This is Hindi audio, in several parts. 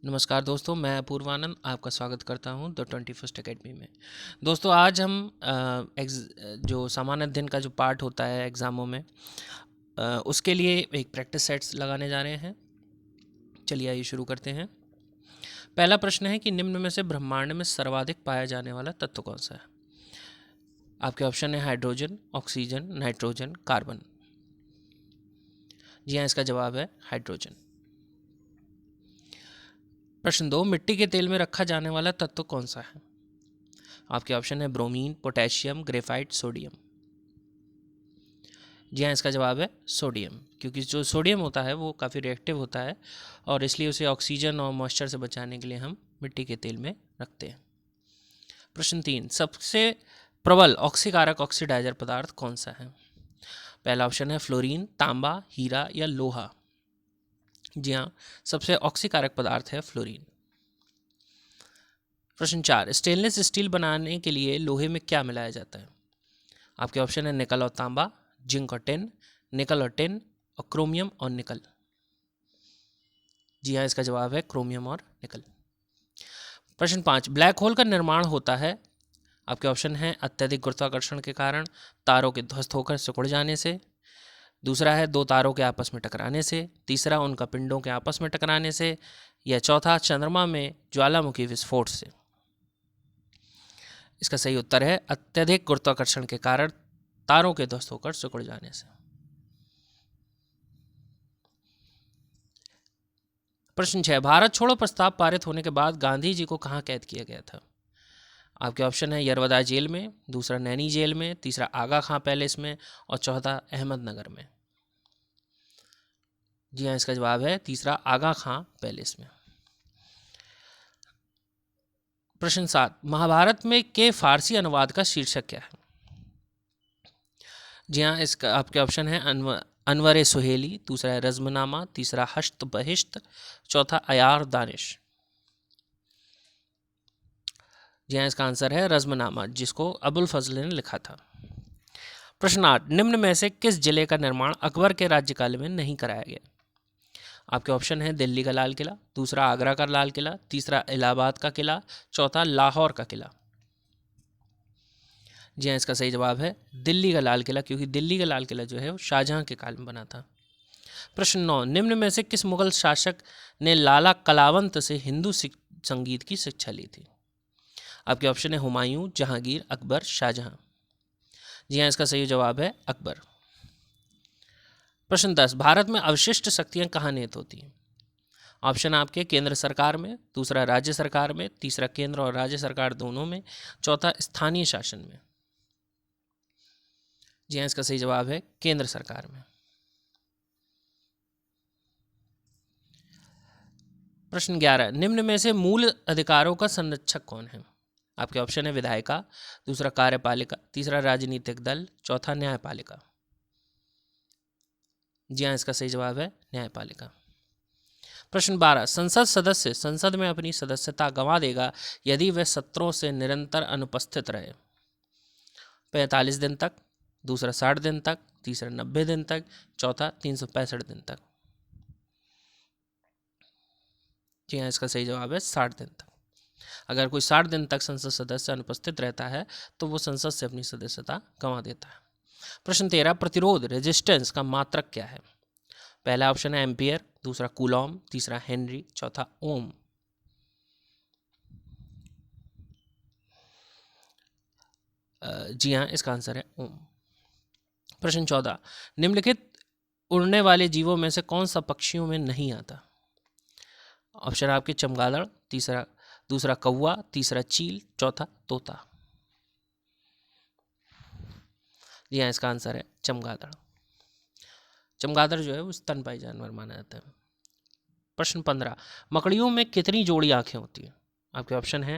नमस्कार दोस्तों, मैं पूर्वानंद आपका स्वागत करता हूं द 21st अकेडमी में। दोस्तों आज हम जो सामान्य अध्ययन का जो पार्ट होता है एग्ज़ामों में उसके लिए एक प्रैक्टिस सेट्स लगाने जा रहे हैं। चलिए आइए शुरू करते हैं। पहला प्रश्न है कि निम्न में से ब्रह्मांड में सर्वाधिक पाया जाने वाला तत्व कौन सा है। आपके ऑप्शन है हाइड्रोजन, ऑक्सीजन, नाइट्रोजन, कार्बन। जी हाँ, इसका जवाब है हाइड्रोजन। प्रश्न 2, मिट्टी के तेल में रखा जाने वाला तत्व कौन सा है। आपके ऑप्शन है ब्रोमीन, पोटेशियम, ग्रेफाइट, सोडियम। जी हाँ, इसका जवाब है सोडियम, क्योंकि जो सोडियम होता है वो काफ़ी रिएक्टिव होता है और इसलिए उसे ऑक्सीजन और मॉइस्चर से बचाने के लिए हम मिट्टी के तेल में रखते हैं। प्रश्न 3, सबसे प्रबल ऑक्सीकारक ऑक्सीडाइजर पदार्थ कौन सा है। पहला ऑप्शन है फ्लोरीन, तांबा, हीरा या लोहा। जी हाँ, सबसे ऑक्सीकारक पदार्थ है फ्लोरीन। प्रश्न 4, स्टेनलेस स्टील बनाने के लिए लोहे में क्या मिलाया जाता है। आपके ऑप्शन है निकल और तांबा, जिंक और टिन, निकल और टिन, और क्रोमियम और निकल। जी हाँ, इसका जवाब है क्रोमियम और निकल। प्रश्न 5, ब्लैक होल का निर्माण होता है। आपके ऑप्शन हैं अत्यधिक गुरुत्वाकर्षण के कारण, तारों के ध्वस्त होकर सिकुड़ जाने से, दूसरा है दो तारों के आपस में टकराने से, तीसरा उनका पिंडों के आपस में टकराने से, या चौथा चंद्रमा में ज्वालामुखी विस्फोट से। इसका सही उत्तर है अत्यधिक गुरुत्वाकर्षण के कारण तारों के ध्वस्त होकर सिकुड़ जाने से। प्रश्न 6, भारत छोड़ो प्रस्ताव पारित होने के बाद गांधी जी को कहाँ कैद किया गया था। आपके ऑप्शन है यरवदा जेल में, दूसरा नैनी जेल में, तीसरा आगा खां पैलेस में और चौथा अहमदनगर में। जी हाँ, इसका जवाब है तीसरा आगा खां पैलेस में। प्रश्न 7, महाभारत में के फारसी अनुवाद का शीर्षक क्या है। जी हाँ, इसका आपके ऑप्शन है अनवर सुहेली, दूसरा है रज़्मनामा, तीसरा हश्त बहिश्त, चौथा अयार दानिश। जी हाँ, इसका आंसर है रज़्मनामा, जिसको अबुल फजल ने लिखा था। प्रश्न 8, निम्न में से किस जिले का निर्माण अकबर के राज्यकाल में नहीं कराया गया। आपके ऑप्शन है दिल्ली का लाल किला, दूसरा आगरा का लाल किला, तीसरा इलाहाबाद का किला, चौथा लाहौर का किला। जी हाँ, इसका सही जवाब है दिल्ली का लाल किला, क्योंकि दिल्ली का लाल किला जो है वो शाहजहां के काल में बना था। प्रश्न 9, निम्न में से किस मुगल शासक ने लाला कलावंत से हिंदू संगीत की शिक्षा ली थी। आपके ऑप्शन है हुमायूं, जहांगीर, अकबर, शाहजहां। जी हाँ, इसका सही जवाब है अकबर। प्रश्न 10, भारत में अवशिष्ट शक्तियां कहाँ निहित होती हैं। ऑप्शन आपके केंद्र सरकार में, दूसरा राज्य सरकार में, तीसरा केंद्र और राज्य सरकार दोनों में, चौथा स्थानीय शासन में। जी हाँ, इसका सही जवाब है केंद्र सरकार में। प्रश्न 11, निम्न में से मूल अधिकारों का संरक्षक कौन है। आपके ऑप्शन है विधायिका, दूसरा कार्यपालिका, तीसरा राजनीतिक दल, चौथा न्यायपालिका। जी हाँ, इसका सही जवाब है न्यायपालिका। प्रश्न 12, संसद सदस्य संसद में अपनी सदस्यता गंवा देगा यदि वह सत्रों से निरंतर अनुपस्थित रहे। 45 दिन तक, दूसरा 60 दिन तक, तीसरा 90 दिन तक, चौथा 365 दिन तक। जी हाँ, इसका सही जवाब है 60 दिन तक। अगर कोई 60 दिन तक संसद सदस्य अनुपस्थित रहता है तो वो संसद से अपनी सदस्यता गंवा देता है। प्रश्न 13, प्रतिरोध रेजिस्टेंस का मात्रक क्या है। पहला ऑप्शन है एम्पियर, दूसरा कूलॉम, तीसरा हेनरी, चौथा ओम। जी हाँ, इसका आंसर है ओम। प्रश्न 14, निम्नलिखित उड़ने वाले जीवों में से कौन सा पक्षियों में नहीं आता। ऑप्शन आपके चमगादड़, दूसरा कौवा, तीसरा चील, चौथा तोता। जी हाँ, इसका आंसर है चमगादड़। चमगादड़ जो है वो स्तनपायी जानवर माना जाता है। प्रश्न 15, मकड़ियों में कितनी जोड़ी आंखें होती हैं। आपके ऑप्शन है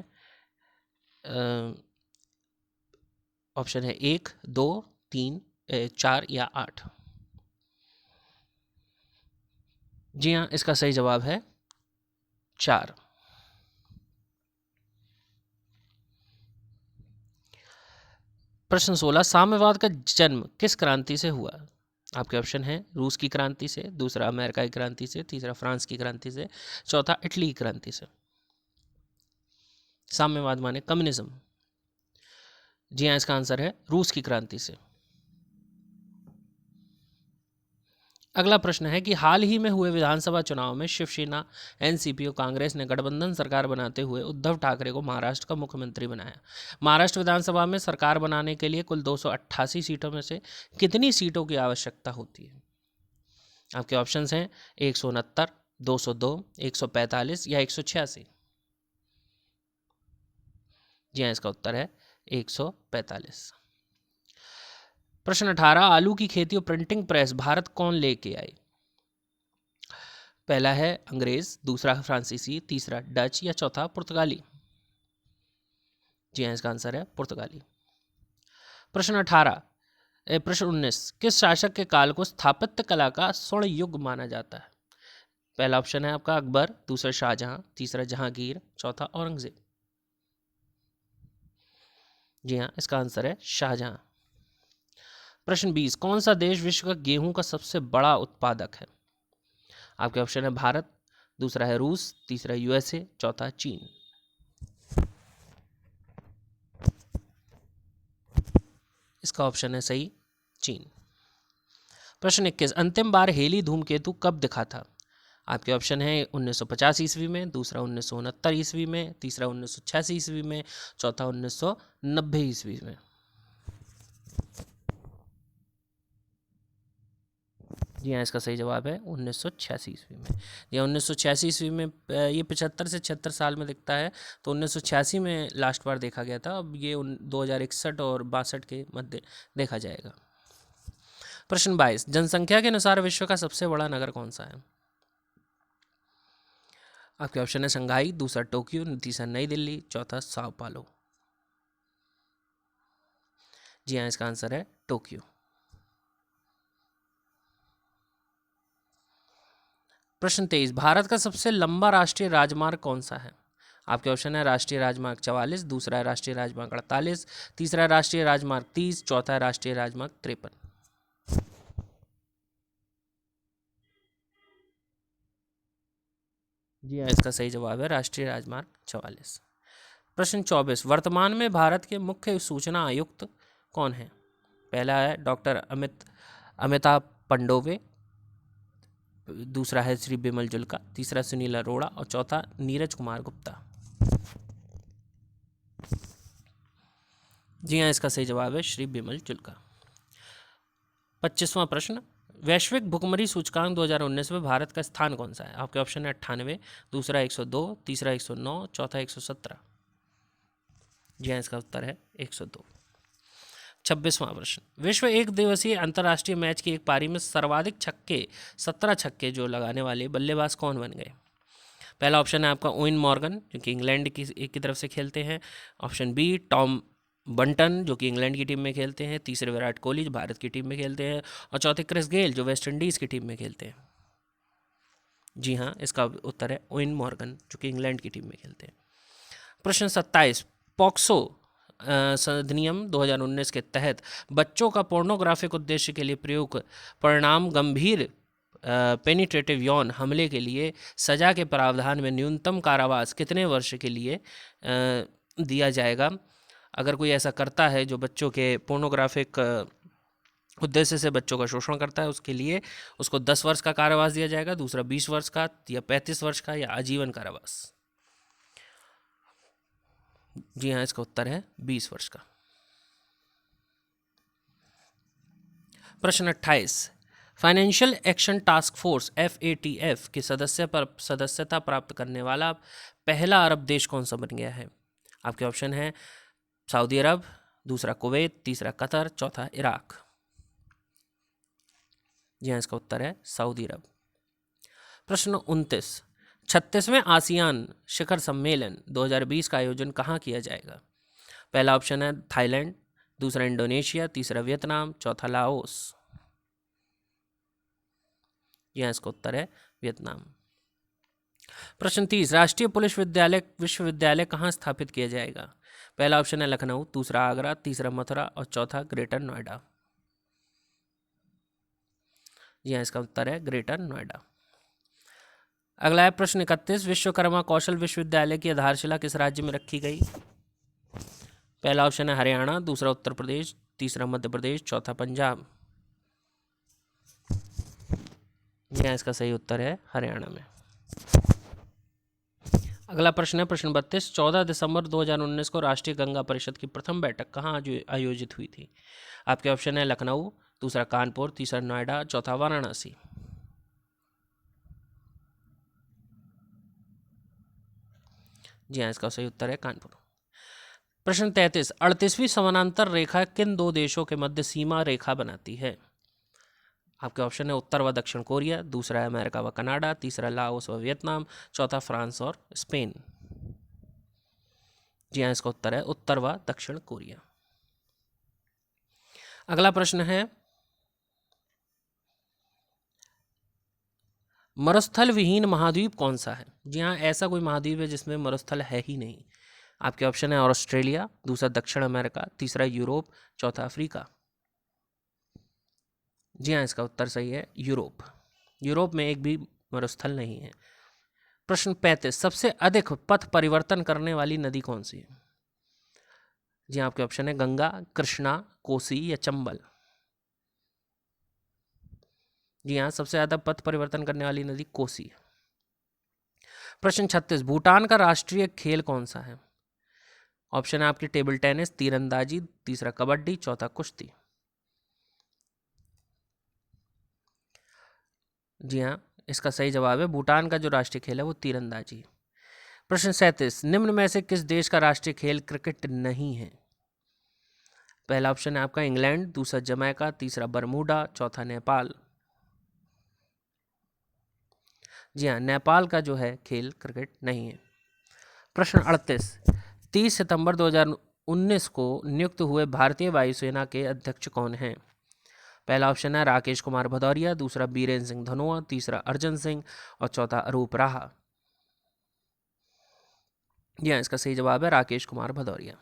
ऑप्शन है 1, 2, 3, 4 या 8। जी हाँ, इसका सही जवाब है 4। प्रश्न 16, साम्यवाद का जन्म किस क्रांति से हुआ। आपके ऑप्शन है रूस की क्रांति से, दूसरा अमेरिका की क्रांति से, तीसरा फ्रांस की क्रांति से, चौथा इटली की क्रांति से। साम्यवाद माने कम्युनिज्म। जी हाँ, इसका आंसर है रूस की क्रांति से। अगला प्रश्न है कि हाल ही में हुए विधानसभा चुनाव में शिवसेना, एनसीपी और कांग्रेस ने गठबंधन सरकार बनाते हुए उद्धव ठाकरे को महाराष्ट्र का मुख्यमंत्री बनाया। महाराष्ट्र विधानसभा में सरकार बनाने के लिए कुल 288 सीटों में से कितनी सीटों की आवश्यकता होती है? आपके ऑप्शंस हैं 169, 202, 145 या 186। जी हाँ, इसका उत्तर है 145। प्रश्न 18, आलू की खेती और प्रिंटिंग प्रेस भारत कौन लेके आए? पहला है अंग्रेज, दूसरा फ्रांसीसी, तीसरा डच या चौथा पुर्तगाली। जी हाँ, इसका आंसर है पुर्तगाली। प्रश्न 19, किस शासक के काल को स्थापत्य कला का स्वर्ण युग माना जाता है? पहला ऑप्शन है आपका अकबर, दूसरा शाहजहां, तीसरा जहांगीर, चौथा औरंगजेब। जी हाँ, इसका आंसर है शाहजहां। प्रश्न 20, कौन सा देश विश्व का गेहूं का सबसे बड़ा उत्पादक है? आपके ऑप्शन है भारत, दूसरा है रूस, तीसरा यूएसए, चौथा चीन। इसका ऑप्शन है सही, चीन। प्रश्न 21, अंतिम बार हेली धूमकेतु कब दिखा था? आपके ऑप्शन है 1950 ईस्वी में, दूसरा 1969 ईस्वी में, तीसरा 1986 ईस्वी में, चौथा 1990 ईस्वी में। जी हाँ, इसका सही जवाब है 1986 ईस्वी में। ये 1986 ईस्वी में ये 75 से 76 साल में दिखता है, तो 1986 में लास्ट बार देखा गया था। अब ये 2061 और 62 के मध्य देखा जाएगा। प्रश्न 22, जनसंख्या के अनुसार विश्व का सबसे बड़ा नगर कौन सा है? आपके ऑप्शन है शंघाई, दूसरा टोक्यो, तीसरा नई दिल्ली, चौथा साओ पालो। जी हाँ, इसका आंसर है टोक्यो। प्रश्न 23, भारत का सबसे लंबा राष्ट्रीय राजमार्ग कौन सा है? आपके ऑप्शन है राष्ट्रीय राजमार्ग 44, दूसरा है राष्ट्रीय राजमार्ग 48, तीसरा है राष्ट्रीय राजमार्ग 30, चौथा है राष्ट्रीय राजमार्ग 53। जी हाँ, इसका सही जवाब है राष्ट्रीय राजमार्ग 44। प्रश्न 24, वर्तमान में भारत के मुख्य सूचना आयुक्त कौन है? पहला है डॉक्टर अमिताभ पंडोवे, दूसरा है श्री बिमल जुल्का, तीसरा सुनील अरोड़ा और चौथा नीरज कुमार गुप्ता। जी हाँ, इसका सही जवाब है श्री बिमल जुल्का। 25वां प्रश्न, वैश्विक भुखमरी सूचकांक 2019 में भारत का स्थान कौन सा है? आपके ऑप्शन है 98, दूसरा 102, तीसरा 109, चौथा 117। जी हाँ, इसका उत्तर है 102। 26वां प्रश्न, विश्व एक दिवसीय अंतर्राष्ट्रीय मैच की एक पारी में सर्वाधिक 17 छक्के जो लगाने वाले बल्लेबाज कौन बन गए? पहला ऑप्शन है आपका ओइन मॉर्गन, जो कि इंग्लैंड की तरफ से खेलते हैं। ऑप्शन बी टॉम बंटन, जो कि इंग्लैंड की टीम में खेलते हैं। तीसरे विराट कोहली, जो भारत की टीम में खेलते हैं। और चौथे क्रिस गेल, जो वेस्ट इंडीज़ की टीम में खेलते हैं। जी हाँ, इसका उत्तर है ओइन मॉर्गन, जो कि इंग्लैंड की टीम में खेलते हैं। प्रश्न 27, पॉक्सो अधिनियम 2019 के तहत बच्चों का पोर्नोग्राफिक उद्देश्य के लिए प्रयोग परिणाम गंभीर पेनिट्रेटिव यौन हमले के लिए सजा के प्रावधान में न्यूनतम कारावास कितने वर्ष के लिए दिया जाएगा? अगर कोई ऐसा करता है जो बच्चों के पोर्नोग्राफिक उद्देश्य से बच्चों का शोषण करता है, उसके लिए उसको 10 वर्ष का कारावास दिया जाएगा, दूसरा 20 वर्ष का, या 35 वर्ष का, या आजीवन कारावास। जी हाँ, इसका उत्तर है 20 वर्ष का। प्रश्न 28, financial action task force FATF की सदस्यता प्राप्त करने वाला पहला अरब देश कौन सा बन गया है? आपके ऑप्शन है सऊदी अरब, दूसरा कुवैत, तीसरा कतर, चौथा इराक। जी हाँ, इसका उत्तर है सऊदी अरब। प्रश्न 29, 36वें आसियान शिखर सम्मेलन 2020 का आयोजन कहाँ किया जाएगा? पहला ऑप्शन है थाईलैंड, दूसरा इंडोनेशिया, तीसरा वियतनाम, चौथा लाओस। यहाँ इसका उत्तर है वियतनाम। प्रश्न 30, राष्ट्रीय पुलिस विश्वविद्यालय कहाँ स्थापित किया जाएगा? पहला ऑप्शन है लखनऊ, दूसरा आगरा, तीसरा मथुरा और चौथा ग्रेटर नोएडा। जी हाँ, इसका उत्तर है ग्रेटर नोएडा। अगला है प्रश्न 31, विश्वकर्मा कौशल विश्वविद्यालय की आधारशिला किस राज्य में रखी गई? पहला ऑप्शन है हरियाणा, दूसरा उत्तर प्रदेश, तीसरा मध्य प्रदेश, चौथा पंजाब। जी हाँ, इसका सही उत्तर है हरियाणा में। अगला प्रश्न है प्रश्न 32, 14 दिसंबर 2019 को राष्ट्रीय गंगा परिषद की प्रथम बैठक कहाँ आयोजित हुई थी? आपके ऑप्शन है लखनऊ, दूसरा कानपुर, तीसरा नोएडा, चौथा वाराणसी। जी हाँ, इसका सही उत्तर है कानपुर। प्रश्न 33, 38वीं समानांतर रेखा किन दो देशों के मध्य सीमा रेखा बनाती है? आपके ऑप्शन है उत्तर व दक्षिण कोरिया, दूसरा है अमेरिका व कनाडा, तीसरा लाओस व वियतनाम, चौथा फ्रांस और स्पेन। जी हाँ, इसका उत्तर है उत्तर व दक्षिण कोरिया। अगला प्रश्न है मरुस्थल विहीन महाद्वीप कौन सा है? जी हाँ, ऐसा कोई महाद्वीप है जिसमें मरुस्थल है ही नहीं। आपके ऑप्शन है ऑस्ट्रेलिया, दूसरा दक्षिण अमेरिका, तीसरा यूरोप, चौथा अफ्रीका। जी हाँ, इसका उत्तर सही है यूरोप। यूरोप में एक भी मरुस्थल नहीं है। प्रश्न 35, सबसे अधिक पथ परिवर्तन करने वाली नदी कौन सी है? जी हाँ, आपके ऑप्शन है गंगा, कृष्णा, कोसी या चंबल। जी हाँ, सबसे ज्यादा पथ परिवर्तन करने वाली नदी कोसी है। प्रश्न 36, भूटान का राष्ट्रीय खेल कौन सा है? ऑप्शन है आपकी टेबल टेनिस, तीरंदाजी, तीसरा कबड्डी, चौथा कुश्ती। जी हाँ, इसका सही जवाब है भूटान का जो राष्ट्रीय खेल है वो तीरंदाजी। प्रश्न 37, निम्न में से किस देश का राष्ट्रीय खेल क्रिकेट नहीं है? पहला ऑप्शन है आपका इंग्लैंड, दूसरा जमैका, तीसरा बरमूडा, चौथा नेपाल। जी हाँ, नेपाल का जो है खेल क्रिकेट नहीं है। प्रश्न 38, 30 सितंबर 2019 को नियुक्त हुए भारतीय वायुसेना के अध्यक्ष कौन हैं? पहला ऑप्शन है राकेश कुमार भदौरिया, दूसरा बीरेन्द्र सिंह धनोआ, तीसरा अर्जन सिंह और चौथा अरूप राहा। जी हाँ, इसका सही जवाब है राकेश कुमार भदौरिया।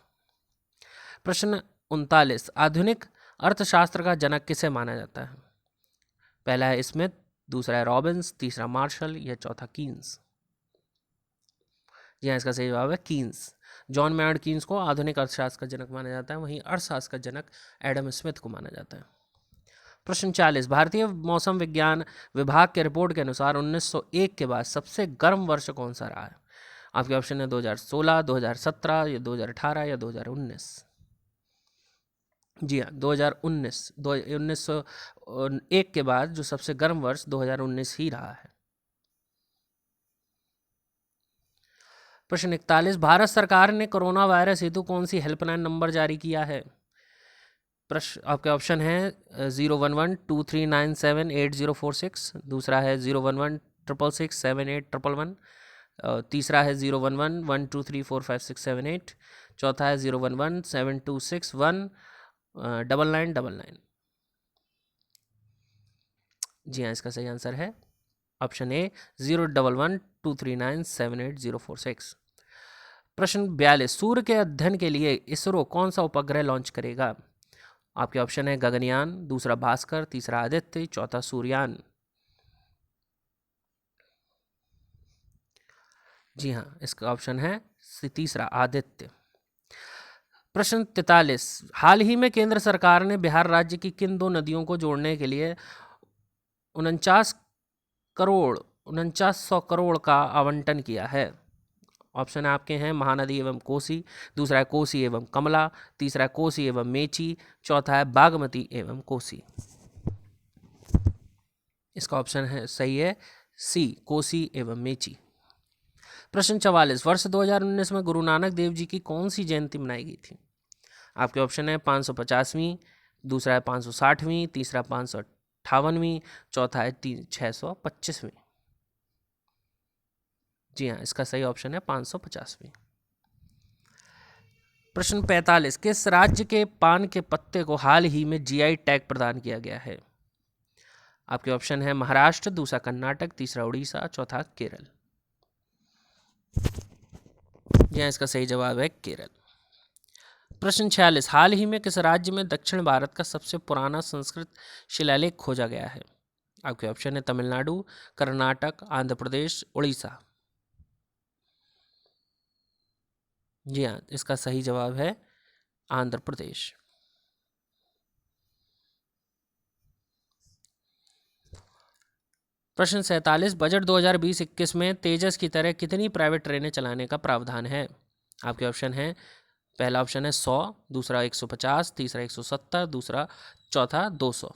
प्रश्न 39, आधुनिक अर्थशास्त्र का जनक किसे माना जाता है? पहला है स्मिथ, दूसरा है रॉबिन्स, तीसरा मार्शल या चौथा कीन्स। जी हाँ, इसका सही जवाब है कीन्स। जॉन मेयर्ड कीन्स को आधुनिक अर्थशास्त्र का जनक माना जाता है, वहीं अर्थशास्त्र का जनक एडम स्मिथ को माना जाता है। प्रश्न 40, भारतीय मौसम विज्ञान विभाग के रिपोर्ट के अनुसार 1901 के बाद सबसे गर्म वर्ष कौन सा रहा है? आपके ऑप्शन है 2016, 2017 या 2018 या 2019। जी हाँ, 2019। 1901 के बाद जो सबसे गर्म वर्ष 2019 ही रहा है। प्रश्न 41, भारत सरकार ने कोरोना वायरस हेतु कौन सी हेल्पलाइन नंबर जारी किया है? प्रश्न आपके ऑप्शन है 01123978046, दूसरा है 01166678111, तीसरा है 01112345678, चौथा है 01172619999। जी हाँ, इसका सही आंसर है ऑप्शन ए 01123978046। प्रश्न 42, सूर्य के अध्ययन के लिए इसरो कौन सा उपग्रह लॉन्च करेगा? आपके ऑप्शन है गगनयान, दूसरा भास्कर, तीसरा आदित्य, चौथा सूर्ययान। जी हाँ, इसका ऑप्शन है तीसरा आदित्य। प्रश्न 43, हाल ही में केंद्र सरकार ने बिहार राज्य की किन दो नदियों को जोड़ने के लिए 49 करोड़ का आवंटन किया है? ऑप्शन आपके हैं महानदी एवं कोसी, दूसरा है कोसी एवं कमला, तीसरा है कोसी एवं मेची, चौथा है बागमती एवं कोसी। इसका ऑप्शन है सही है सी, कोसी एवं मेची। प्रश्न 44, वर्ष 2019 में गुरु नानक देव जी की कौन सी जयंती मनाई गई थी? आपके ऑप्शन है 550वीं, दूसरा है 560वीं, तीसरा 558वीं, चौथा है 625वीं। जी हाँ, इसका सही ऑप्शन है 550वीं। प्रश्न 45, किस राज्य के पान के पत्ते को हाल ही में जीआई टैग प्रदान किया गया है? आपके ऑप्शन है महाराष्ट्र, दूसरा कर्नाटक, तीसरा उड़ीसा, चौथा केरल। जी हाँ, इसका सही जवाब है केरल। प्रश्न 46, हाल ही में किस राज्य में दक्षिण भारत का सबसे पुराना संस्कृत शिलालेख खोजा गया है? आपके ऑप्शन है तमिलनाडु, कर्नाटक, आंध्र प्रदेश, उड़ीसा। जी हाँ, इसका सही जवाब है आंध्र प्रदेश। प्रश्न 47, बजट 2020-21 में तेजस की तरह कितनी प्राइवेट ट्रेनें चलाने का प्रावधान है? आपके ऑप्शन है, पहला ऑप्शन है 100, दूसरा 150, तीसरा 170, दूसरा चौथा 200।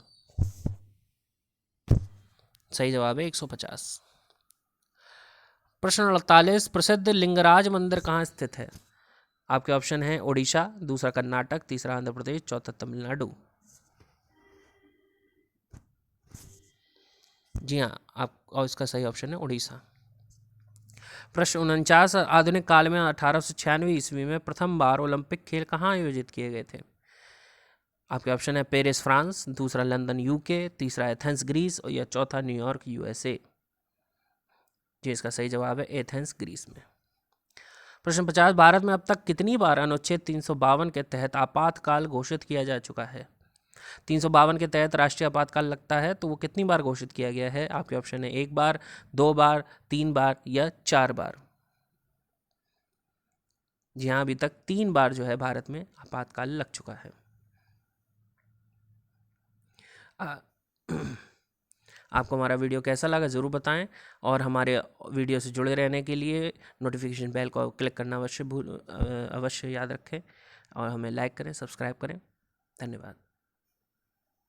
सही जवाब है 150। प्रश्न 48, प्रसिद्ध लिंगराज मंदिर कहाँ स्थित है? आपके ऑप्शन है उड़ीसा, दूसरा कर्नाटक, तीसरा आंध्र प्रदेश, चौथा तमिलनाडु। जी हाँ, आप और इसका सही ऑप्शन है उड़ीसा। प्रश्न 49, आधुनिक काल में 1896 ईस्वी में प्रथम बार ओलंपिक खेल कहाँ आयोजित किए गए थे? आपके ऑप्शन है पेरिस फ्रांस, दूसरा लंदन यूके, तीसरा एथेंस ग्रीस और या चौथा न्यूयॉर्क यूएसए। जी इसका सही जवाब है एथेंस ग्रीस में। प्रश्न 50, भारत में अब तक कितनी बार अनुच्छेद 352 के तहत आपातकाल घोषित किया जा चुका है? 352 के तहत राष्ट्रीय आपातकाल लगता है तो वो कितनी बार घोषित किया गया है? आपके ऑप्शन है 1 बार, 2 बार, 3 बार या 4 बार। जी हाँ, अभी तक 3 बार जो है भारत में आपातकाल लग चुका है। आपको हमारा वीडियो कैसा लगा ज़रूर बताएं और हमारे वीडियो से जुड़े रहने के लिए नोटिफिकेशन बेल को क्लिक करना अवश्य याद रखें और हमें लाइक करें, सब्सक्राइब करें। धन्यवाद।